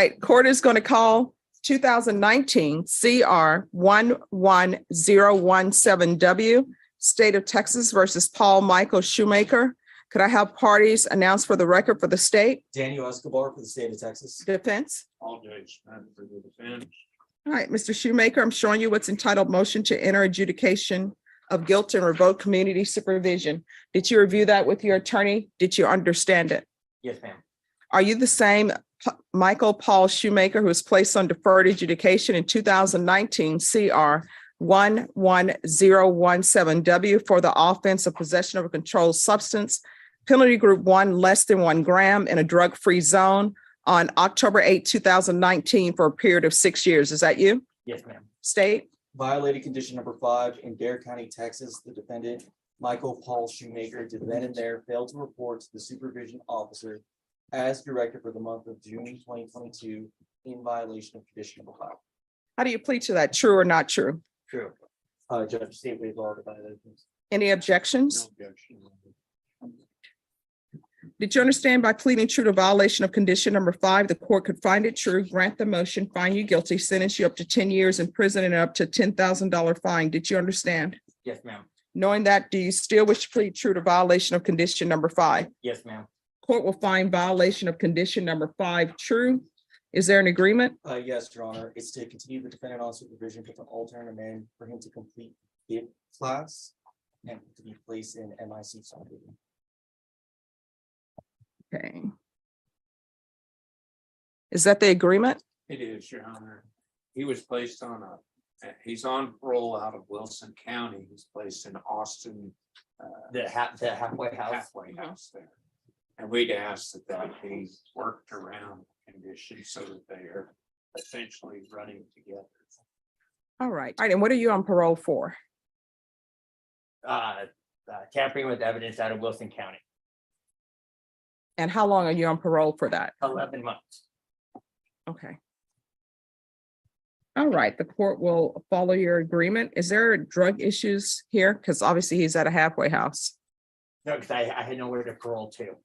Right, court is going to call 2019 CR 11017W, State of Texas versus Paul Michael Shoemaker. Could I have parties announced for the record for the state? Daniel Escobar for the state of Texas. Defense. All Judge Smith for the defense. All right, Mr. Shoemaker, I'm showing you what's entitled motion to enter adjudication of guilt and revoke community supervision. Did you review that with your attorney? Did you understand it? Yes, ma'am. Are you the same Michael Paul Shoemaker who was placed on deferred adjudication in 2019 CR 11017W for the offense of possession of a controlled substance, penalty group 1 less than 1 gram in a drug-free zone on October 8, 2019 for a period of 6 years? Is that you? Yes, ma'am. State? Violated condition number 5 in Dare County, Texas. The defendant, Michael Paul Shoemaker, did then and there fail to report to the supervision officer as directed for the month of June 2022 in violation of condition number 5. How do you plead to that? True or not true? True. Judge, state waive all the violations. Any objections? No objection. Did you understand by pleading true to violation of condition number 5, the court could find it true, grant the motion, find you guilty, sentence you up to 10 years in prison and up to $10,000 fine? Did you understand? Yes, ma'am. Knowing that, do you still wish to plead true to violation of condition number 5? Yes, ma'am. Court will find violation of condition number 5 true. Is there an agreement? Yes, Your Honor. It's to continue the defendant on supervision with an alternate name for him to complete the class and to be placed in MIC supervision. Okay. Is that the agreement? It is, Your Honor. He was placed on he's on parole out of Wilson County. He's placed in Austin. The halfway house. Halfway house there. And we'd asked that be worked around conditions so that they are essentially running together. All right. All right. And what are you on parole for? Tampering with evidence out of Wilson County, And how long are you on parole for that? 11 months. Okay. All right. The court will follow your agreement. Is there drug issues here? Because obviously he's at a halfway house. No, because I had nowhere to parole to.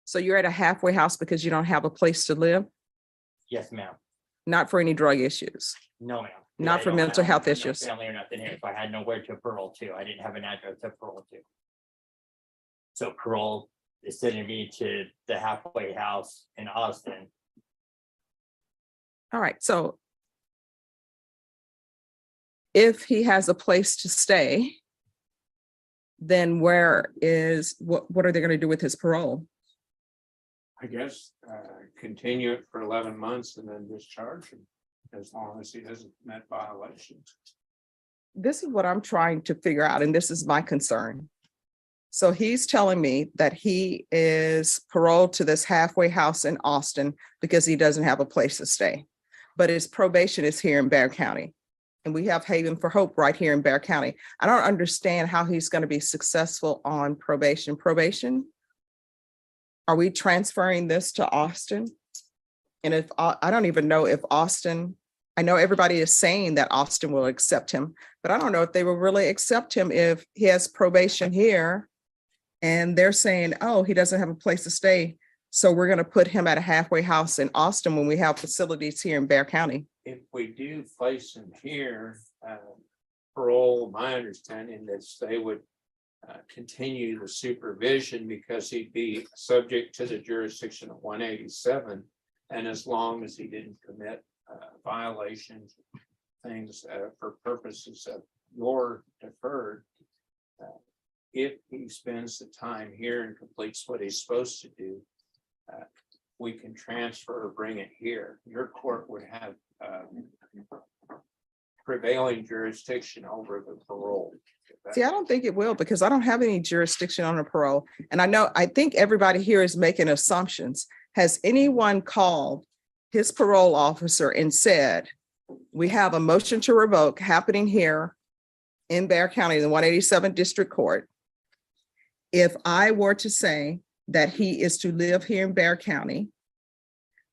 So you're at a halfway house because you don't have a place to live, Yes, ma'am. not for any drug issues. No, ma'am. Not for mental health issues. Family or nothing here. So I had nowhere to parole to. I didn't have an address to parole to. So parole is sending me to the halfway house in Austin. All right. So if he has a place to stay, then what are they going to do with his parole? I guess continue it for 11 months and then discharge him as long as he hasn't met violations. This is what I'm trying to figure out, and this is my concern. So he's telling me that he is paroled to this halfway house in Austin because he doesn't have a place to stay. But his probation is here in Bexar County. And we have Haven for Hope right here in Bexar County. I don't understand how he's going to be successful on probation. Probation? Are we transferring this to Austin? And if I don't even know if Austin, I know everybody is saying that Austin will accept him, but I don't know if they will really accept him if he has probation here and they're saying, oh, he doesn't have a place to stay. So we're going to put him at a halfway house in Austin when we have facilities here in Bexar County. If we do place him here, parole, my understanding is they would continue the supervision because he'd be subject to the jurisdiction of 187. And as long as he didn't commit violations, things for purposes of your deferred, if he spends the time here and completes what he's supposed to do, we can transfer or bring it here. Your court would have prevailing jurisdiction over the parole. See, I don't think it will because I don't have any jurisdiction on a parole. And I think everybody here is making assumptions. Has anyone called his parole officer and said, we have a motion to revoke happening here in Bexar County, the 187 District Court. If I were to say that he is to live here in Bexar County,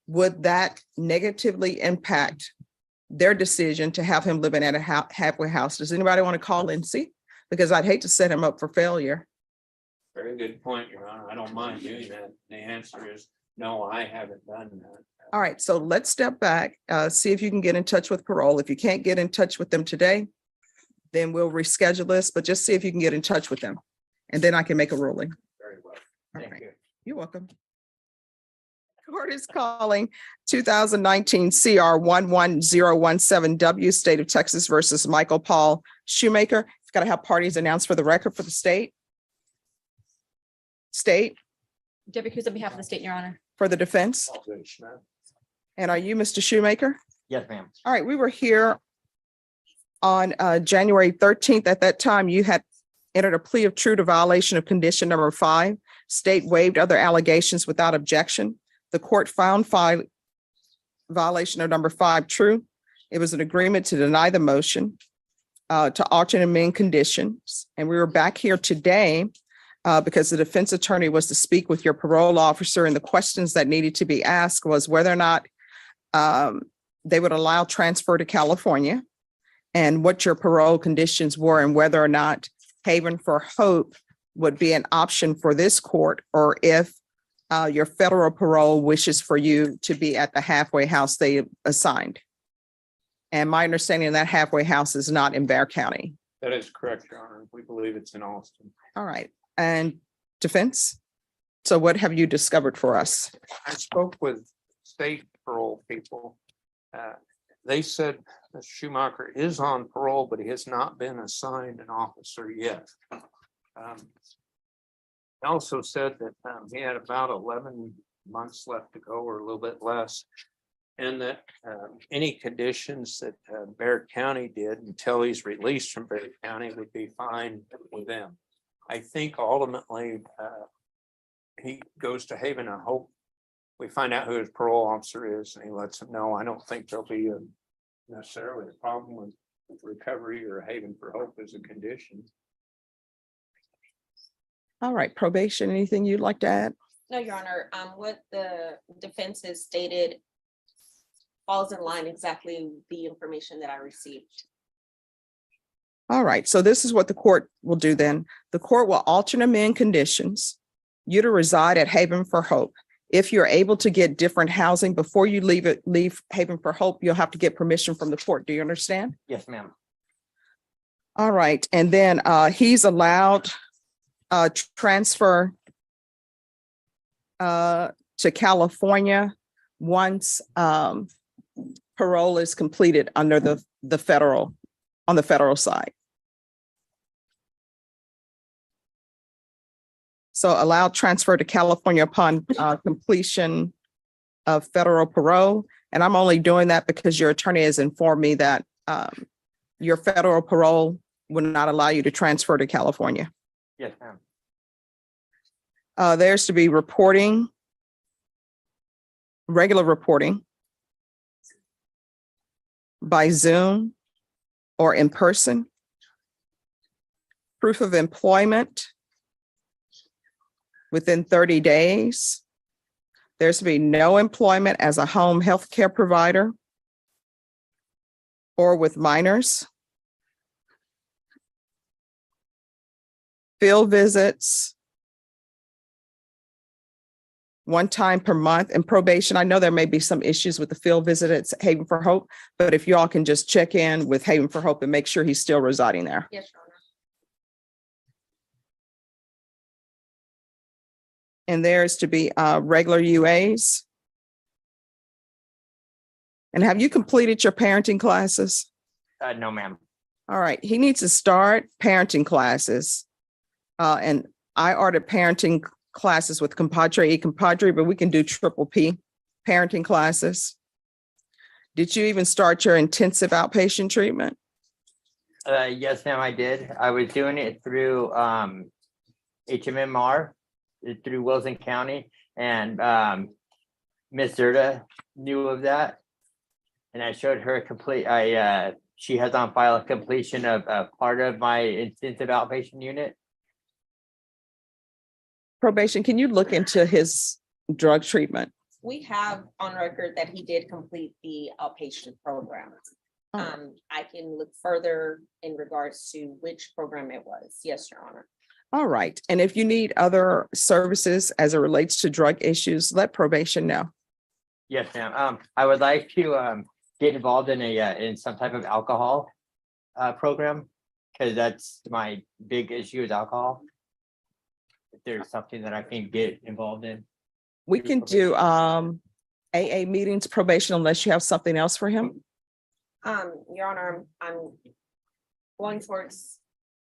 would that negatively impact their decision to have him living at a halfway house? Does anybody want to call and see? Because I'd hate to set him up for failure. Very good point, Your Honor. I don't mind doing that. The answer is no, I haven't done that. All right, so let's step back, see if you can get in touch with parole. If you can't get in touch with them today, then we'll reschedule this, but just see if you can get in touch with them. And then I can make a ruling. Very well. All Thank right, you. you're welcome. Court is calling 2019 CR 11017W, State of Texas versus Michael Paul Shoemaker. You've got to have parties announced for the record for the state. State, Debbie Cruz on behalf of the state, Your Honor. for the defense. All good, Schmidt. And are you Mr. Shoemaker? Yes, ma'am. All right, we were here on January 13th. At that time, you had entered a plea of true to violation of condition number 5. State waived other allegations without objection. The court found violation of number 5 true. It was an agreement to deny the motion to alter and amend conditions. And we were back here today because the defense attorney was to speak with your parole officer, and the questions that needed to be asked was whether or not they would allow transfer to California and what your parole conditions were, and whether or not Haven for Hope would be an option for this court, or if your federal parole wishes for you to be at the halfway house they assigned. And my understanding, that halfway house is not in Bexar County. That is correct, Your Honor. We believe it's in Austin. All right, and defense? So what have you discovered for us? I spoke with state parole people. They said that Schumacher is on parole, but he has not been assigned an officer yet. He also said that he had about 11 months left to go, or a little bit less. And that any conditions that Bexar County did until he's released from Bexar County would be fine with them. I think ultimately he goes to Haven and Hope. We find out who his parole officer is and he lets them know. I don't think there'll be necessarily a problem with recovery or Haven for Hope as a condition. All right, probation, anything you'd like to add? No, Your Honor, what the defense has stated falls in line exactly the information that I received. All right, so this is what the court will do then. The court will alter and amend conditions, you to reside at Haven for Hope. If you're able to get different housing before you leave Haven for Hope, you'll have to get permission from the court. Do you understand? Yes, ma'am. All right, and then he's allowed transfer to California once parole is completed under the federal, on the federal side. So allowed transfer to California upon completion of federal parole. And I'm only doing that because your attorney has informed me that your federal parole would not allow you to transfer to California. Yes, ma'am. There's to be reporting, regular reporting by Zoom or in person. Proof of employment within 30 days. There's to be no employment as a home health care provider or with minors. Field visits one time per month. And probation, I know there may be some issues with the field visit at Haven for Hope, but if y'all can just check in with Haven for Hope and make sure he's still residing there. Yes, Your Honor. And there's to be regular UAs. And have you completed your parenting classes? No, ma'am. All right, he needs to start parenting classes. And I ordered parenting classes with Compadre, but we can do triple P parenting classes. Did you even start your intensive outpatient treatment? Yes, ma'am, I did. I was doing it through HMMR, through Wilson County, and Miss Zerda knew of that. And I showed her she has on file a completion of part of my intensive outpatient unit. Probation, can you look into his drug treatment? We have on record that he did complete the outpatient program. I can look further in regards to which program it was. Yes, Your Honor. All right, and if you need other services as it relates to drug issues, let probation know. Yes, ma'am. I would like to get involved in in some type of alcohol program, because that's my big issue is alcohol. If there's something that I can get involved in. We can do AA meetings probation unless you have something else for him. Your Honor, I'm going towards,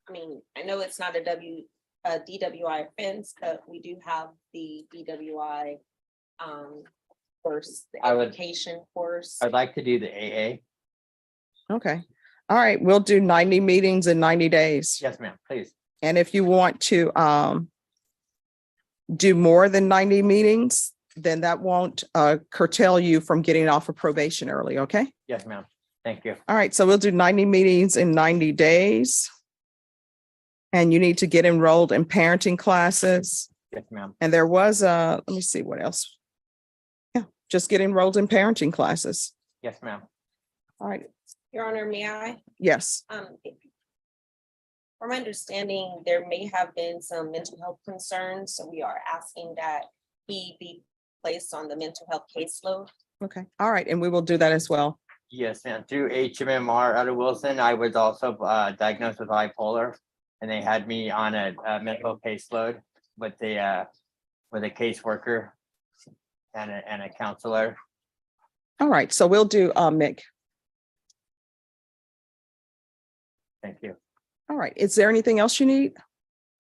I mean, I know it's not a DWI offense, but we do have the DWI course, the I would- education course. I'd like to do the AA. Okay. All right, we'll do 90 meetings in 90 days. Yes, ma'am, please. And if you want to do more than 90 meetings, then that won't curtail you from getting off of probation early, okay? Yes, ma'am. Thank you. All right, so we'll do 90 meetings in 90 days. And you need to get enrolled in parenting classes. Yes, ma'am. And there was let me see what else. Yeah, just get enrolled in parenting classes. Yes, ma'am. All right, Your Honor, may I? yes. From my understanding, there may have been some mental health concerns, so we are asking that he be placed on the mental health caseload. Okay, all right, and we will do that as well. Yes, ma'am. Through HMMR out of Wilson, I was also diagnosed with bipolar, and they had me on a mental caseload with a caseworker and a counselor. All right, so we'll do Mick. Thank you. All right, is there anything else you need?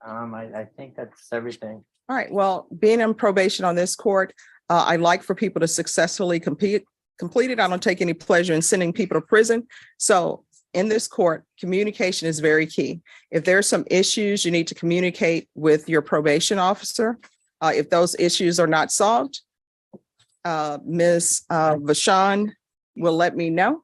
I think that's everything. All right, well, being in probation on this court, I like for people to successfully complete it. I don't take any pleasure in sending people to prison. So in this court, communication is very key. If there are some issues, you need to communicate with your probation officer. If those issues are not solved, Ms. Vashon will let me know.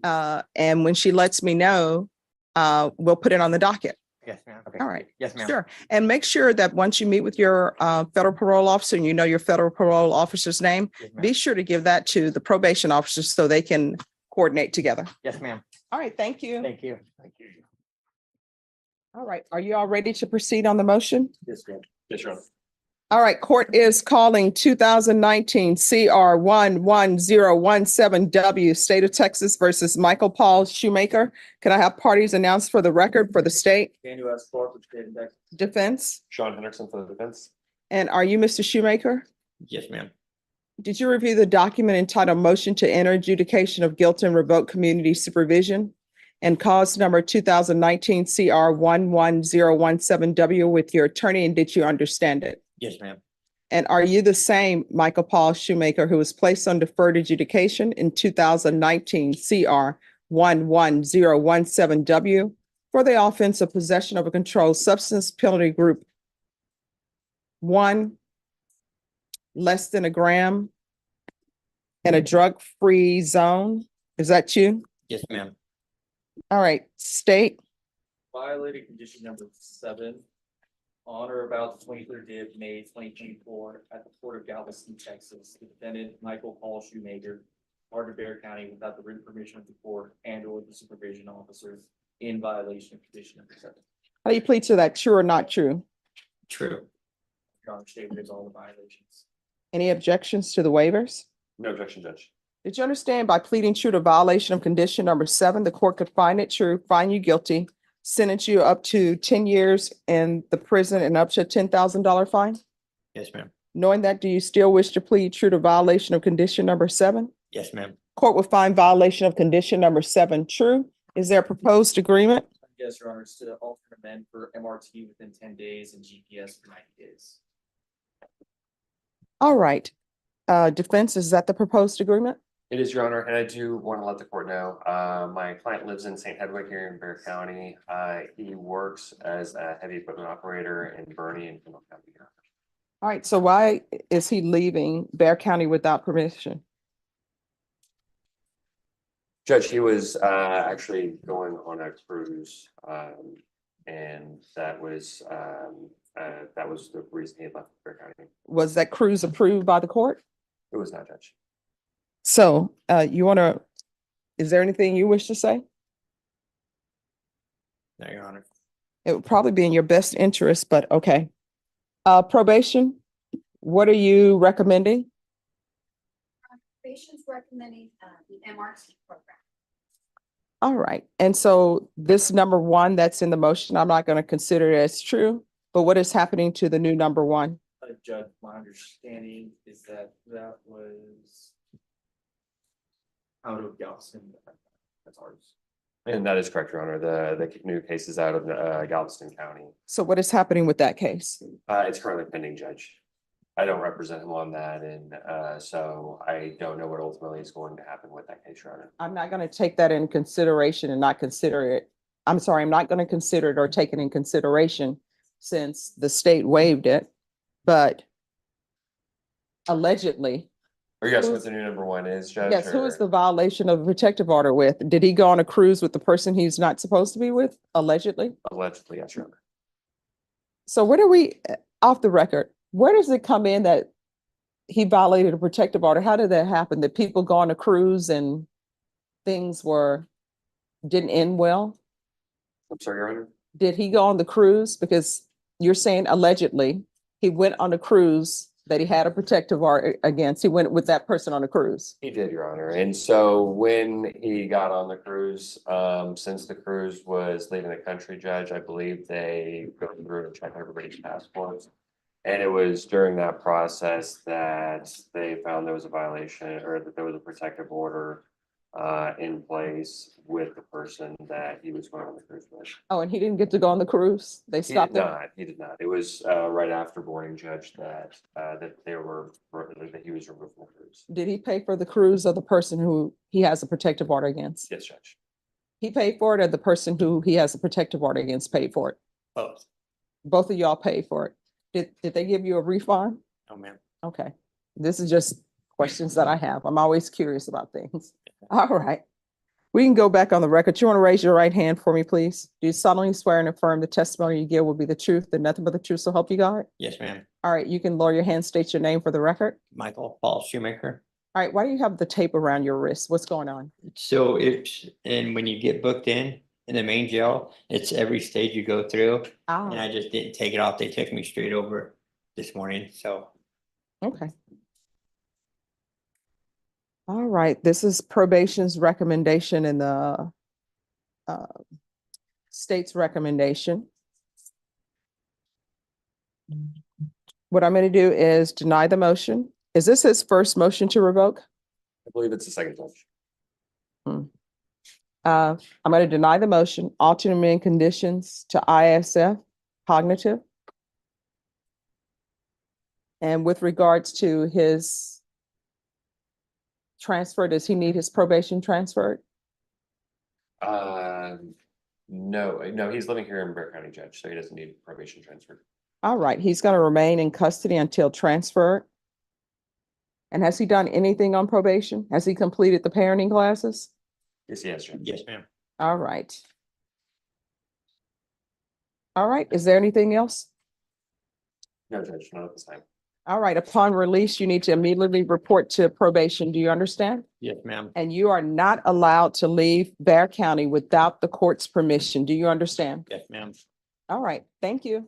And when she lets me know, we'll put it on the docket. Yes, ma'am. Okay. All right. Yes, ma'am. Sure. And make sure that once you meet with your federal parole officer and you know your federal parole officer's name, Yes, ma'am. be sure to give that to the probation officer so they can coordinate together. Yes, ma'am. All right, thank you. Thank you. Thank you. All right, are you all ready to proceed on the motion? Yes, ma'am. Yes, Your Honor. All right, court is calling 2019 CR 11017W, State of Texas versus Michael Paul Shoemaker. Can I have parties announced for the record for the state Daniel S. Clark with State Index. defense? Sean Henderson for the defense. And are you Mr. Shoemaker? Yes, ma'am. Did you review the document entitled Motion to Enter Adjudication of Guilt and Revoke Community Supervision and cause number 2019 CR 11017W with your attorney, and did you understand it? Yes, ma'am. And are you the same Michael Paul Shoemaker who was placed on deferred adjudication in 2019 CR 11017W for the offense of possession of a controlled substance penalty group 1, less than a gram, in a drug-free zone? Is that you? Yes, ma'am. All right, state. Violated condition number 7 on or about the 23rd day of May 2024 at the Port of Galveston, Texas. The defendant, Michael Paul Shoemaker, part of Bear County without the written permission of the court and or the supervision officer in violation of condition number 7. How do you plead to that? True or not true? True. Your Honor, state waives all the violations. Any objections to the waivers? No objection, Judge. Did you understand by pleading true to violation of condition number 7, the court could find it true, find you guilty, sentence you up to 10 years in the prison and up to a $10,000 fine? Yes, ma'am. Knowing that, do you still wish to plead true to violation of condition number 7? Yes, ma'am. Court will find violation of condition number 7 true. Is there a proposed agreement? Yes, Your Honor, it's to alter and amend for MRT within 10 days and GPS for 90 days. All right. Defense, is that the proposed agreement? It is, Your Honor, and I do want to let the court know, my client lives in St. Hedwig here in Bear County. He works as a heavy equipment operator in Bernie and Kendall County. All right, so why is he leaving Bear County without permission? Judge, he was actually going on a cruise, and that was the reason he left Bear County. Was that cruise approved by the court? It was not, Judge. So is there anything you wish to say? No, Your Honor. It would probably be in your best interest, but okay. Probation, what are you recommending? probation's recommending the MRT program. All right. And so this number one that's in the motion, I'm not going to consider it as true, but what is happening to the new number one? Judge, my understanding is that that was out of Galveston. That's ours. And that is correct, Your Honor. The new case is out of Galveston County. So what is happening with that case? It's currently pending, Judge. I don't represent him on that, and so I don't know what ultimately is going to happen with that case, Your Honor. I'm not going to take that in consideration and not consider it. I'm sorry, I'm not going to consider it or take it in consideration since the state waived it. But allegedly, Are you asking what the new number one is, Judge? yes, who is or- the violation of the protective order with? Did he go on a cruise with the person he's not supposed to be with, allegedly? Allegedly, yes, Your Honor. So where do we, off the record, where does it come in that he violated a protective order? How did that happen? That people go on a cruise and things didn't end well? I'm sorry, Your Honor. Did he go on the cruise? Because you're saying allegedly, he went on a cruise that he had a protective order against. He went with that person on a cruise. He did, Your Honor. And so when he got on the cruise, since the cruise was leaving the country, Judge, I believe they go through and check everybody's passports. And it was during that process that they found there was a violation or that there was a protective order in place with the person that he was going on the cruise with. Oh, and he didn't get to go on the cruise? They He did stopped him? not, he did not. It was right after boarding, Judge, that that he was removed from the cruise. Did he pay for the cruise of the person who he has a protective order against? Yes, Judge. He paid for it, or the person who he has a protective order against paid for it? Both. Both of y'all paid for it. Did they give you a refund? Oh, ma'am. Okay, this is just questions that I have. I'm always curious about things. All right. We can go back on the record. You want to raise your right hand for me, please? Do you solemnly swear and affirm the testimony you give will be the truth, and nothing but the truth, so help you God? Yes, ma'am. All right, you can lower your hand, state your name for the record. Michael Paul Shoemaker. All right, why do you have the tape around your wrist? What's going on? So and when you get booked in the main jail, it's every stage you go through. And Ah, I just didn't take it off. They took me straight over this morning, so. okay. All right, this is probation's recommendation and the state's recommendation. What I'm going to do is deny the motion. Is this his first motion to revoke? I believe it's the second, Judge. I'm going to deny the motion, alternate amend conditions to ISF cognitive. And with regards to his transfer, does he need his probation transferred? No, he's living here in Bear County, Judge, so he doesn't need probation transfer. All right, he's going to remain in custody until transferred. And has he done anything on probation? Has he completed the parenting classes? Yes, he has, Judge. Yes, ma'am. All right. All right, is there anything else? No, Judge, not at this time. All right, upon release, you need to immediately report to probation. Do you understand? Yes, ma'am. And you are not allowed to leave Bear County without the court's permission. Do you understand? Yes, ma'am. All right, thank you.